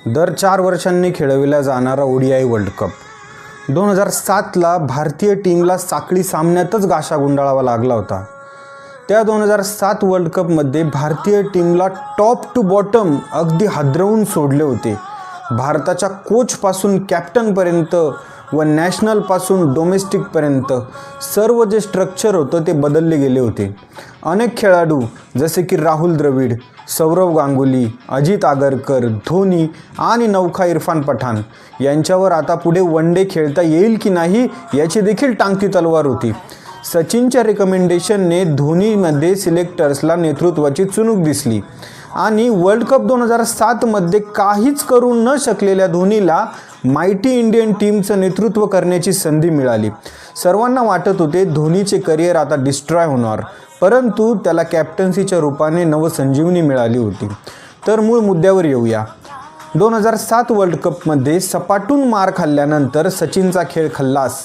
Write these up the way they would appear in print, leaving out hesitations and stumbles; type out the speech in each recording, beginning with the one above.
दर 4 वर्षांनी खेळविला जाणारा ODI वर्ल्ड कप 2007ला भारतीय टीमला साखळी सामन्यातच गाशा गुंडाळावा लागला होता। त्या 2007 वर्ल्ड कपमध्ये भारतीय टीमला टॉप टू बॉटम अगदी हादरवून सोडले होते। भारताच्या कोचपासून कॅप्टनपर्यंत व नॅशनलपासून डोमेस्टिकपर्यंत सर्व जे स्ट्रक्चर होतं ते बदलले गेले होते। अनेक खेळाडू जसे की राहुल द्रविड, सौरव गांगुली, अजित आगरकर, धोनी आणि नौखा इरफान पठाण यांच्यावर आता पुढे वनडे खेळता येईल की नाही याची देखील टांगती तलवार होती। सचिनच्या रिकमेंडेशनने धोनीमध्ये सिलेक्टर्सला नेतृत्वाची चुणूक दिसली आणि वर्ल्ड कप 2007 मध्ये काहीच करू न शकलेल्या धोनीला माइटी इंडियन टीमचं नेतृत्व करण्याची संधी मिळाली। सर्वांना वाटत होते धोनीचे करिअर आता डिस्ट्रॉय होणार, परंतु त्याला कॅप्टन्सीच्या रूपाने नवसंजीवनी मिळाली होती। तर मूळ मुद्द्यावर येऊया। 2007 वर्ल्ड कपमध्ये सपाटून मार खाल्ल्यानंतर सचिनचा खेळ खल्लास।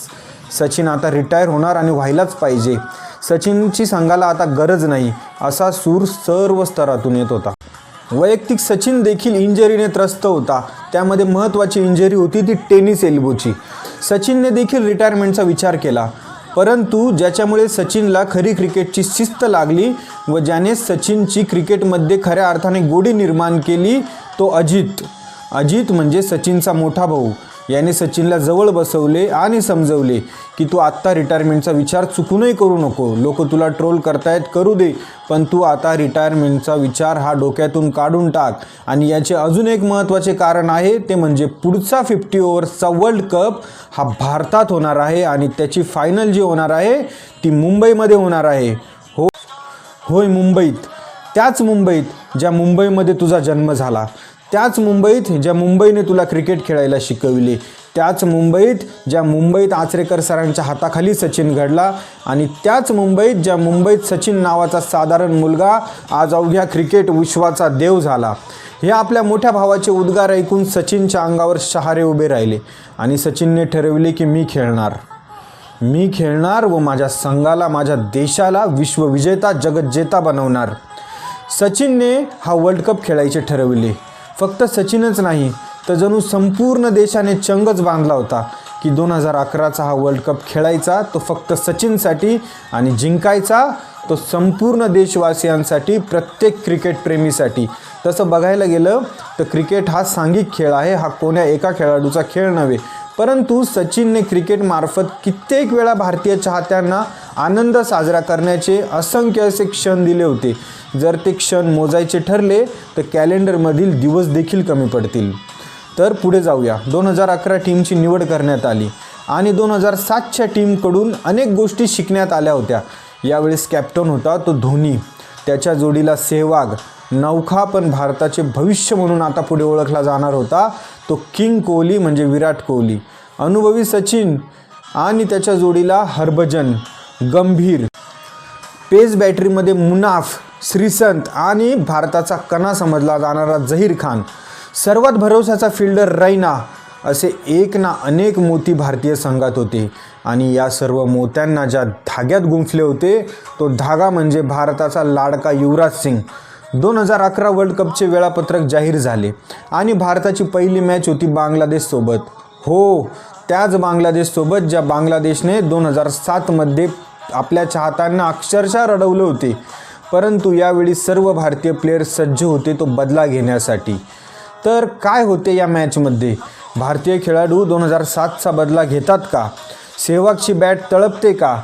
सचिन आता रिटायर होणार आणि व्हायलाच पाहिजे, सचिनची संघाला आता गरज नाही असा सूर सर्व स्तरातून येत होता। वैयक्तिक सचिन देखील इंजरीने त्रस्त होता, त्यामध्ये महत्त्वाची इंजरी होती ती टेनिस एल्बोची। सचिनने देखील रिटायरमेंटचा विचार केला, परंतु ज्याच्यामुळे सचिनला खरी क्रिकेटची शिस्त लागली व ज्याने सचिनची क्रिकेटमध्ये खऱ्या अर्थाने गोडी निर्माण केली तो अजित म्हणजे सचिनचा मोठा भाऊ। याने सचिनला जवळ बसवले आणि समजवले की तू आत्ता रिटायरमेंटचा विचार चुकूनही करू नको, लोक तुला ट्रोल करतायत करू दे, पण तू आता रिटायरमेंटचा विचार हा डोक्यातून काढून टाक। आणि याचे अजून एक महत्त्वाचे कारण आहे ते म्हणजे पुढचा 50 ओव्हर्सचा वर्ल्ड कप हा भारतात होणार आहे आणि त्याची फायनल जी होणार आहे ती मुंबईमध्ये होणार आहे। होय मुंबईत, त्याच मुंबईत ज्या मुंबईमध्ये तुझा जन्म झाला, त्याच मुंबईत ज्या मुंबईने तुला क्रिकेट खेळायला शिकवले, त्याच मुंबईत ज्या मुंबईत आचरेकर सरांच्या हाताखाली सचिन घडला आणि त्याच मुंबईत ज्या मुंबईत सचिन नावाचा साधारण मुलगा आज अवघ्या क्रिकेट विश्वाचा देव झाला। हे आपल्या मोठ्या भावाचे उद्गार ऐकून सचिनच्या अंगावर शहारे उभे राहिले आणि सचिनने ठरवले की मी खेळणार व माझ्या संघाला, माझ्या देशाला विश्वविजेता, जगज्जेता बनवणार। सचिनने हा वर्ल्ड कप खेळायचे ठरवले। फक्त सचिनच नाही तर जणू संपूर्ण देशाने चंगच बांधला होता की 2011चा हा वर्ल्ड कप खेळायचा तो फक्त सचिनसाठी आणि जिंकायचा तो संपूर्ण देशवासियांसाठी, प्रत्येक क्रिकेट प्रेमीसाठी। तसं बघायला गेलं तर क्रिकेट हा सांघिक खेळ आहे, हा कोण्या एका खेळाडूचा खेळ नव्हे। परंतु सचिनने क्रिकेटमार्फत कित्येक वेळा भारतीय चाहत्यांना आनंद साजरा करण्याचे असंख्य असे क्षण दिले होते। जर ते क्षण मोजायचे ठरले तर कॅलेंडरमधील दिवस देखील कमी पडतील। तर पुढे जाऊया। 2011 टीमची निवड करण्यात आली आणि 2007च्या टीमकडून अनेक गोष्टी शिकण्यात आल्या होत्या। यावेळेस कॅप्टन होता तो धोनी, त्याच्या जोडीला सेहवाग, नौखा पण भारताचे भविष्य म्हणून आता पुढे ओळखला जाणार होता तो किंग कोहली म्हणजे विराट कोहली, अनुभवी सचिन आणि त्याच्या जोडीला हरभजन, गंभीर, पेस बॅटरीमध्ये मुनाफ, श्रीसंत आणि भारताचा कणा समजला जाणारा झहीर खान, सर्वात भरवशाचा फिल्डर रैना, असे एक ना अनेक मोती भारतीय संघात होते। आणि या सर्व मोत्यांना ज्या धाग्यात गुंफले होते तो धागा म्हणजे भारताचा लाडका युवराज सिंग। 2011 वर्ल्ड कपचे वेळापत्रक जाहीर झाले आणि भारताची पहिली मॅच होती बांगलादेशसोबत। हो, त्याच बांगलादेशसोबत ज्या बांगलादेशने 2007 मध्ये आपल्या चाहत्यांना अक्षरशः रडवले होते। परंतु यावेळी सर्व भारतीय प्लेयर्स सज्ज होते तो बदला घेण्यासाठी। तर काय होते या मॅचमध्ये? भारतीय खेळाडू 2007चा बदला घेतात का? सेहवागची बॅट तळपते का?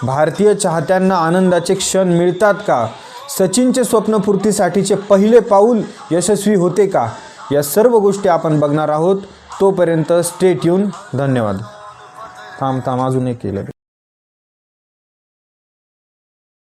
भारतीय चाहत्यांना आनंदाचे क्षण मिळतात का? सचिनचे स्वप्नपूर्तीसाठीचे पहिले पाऊल यशस्वी होते का? या सर्व गोष्टी आपण बघणार आहोत। तोपर्यंत स्टे ट्यून। धन्यवाद। थांब अजून एक केलं।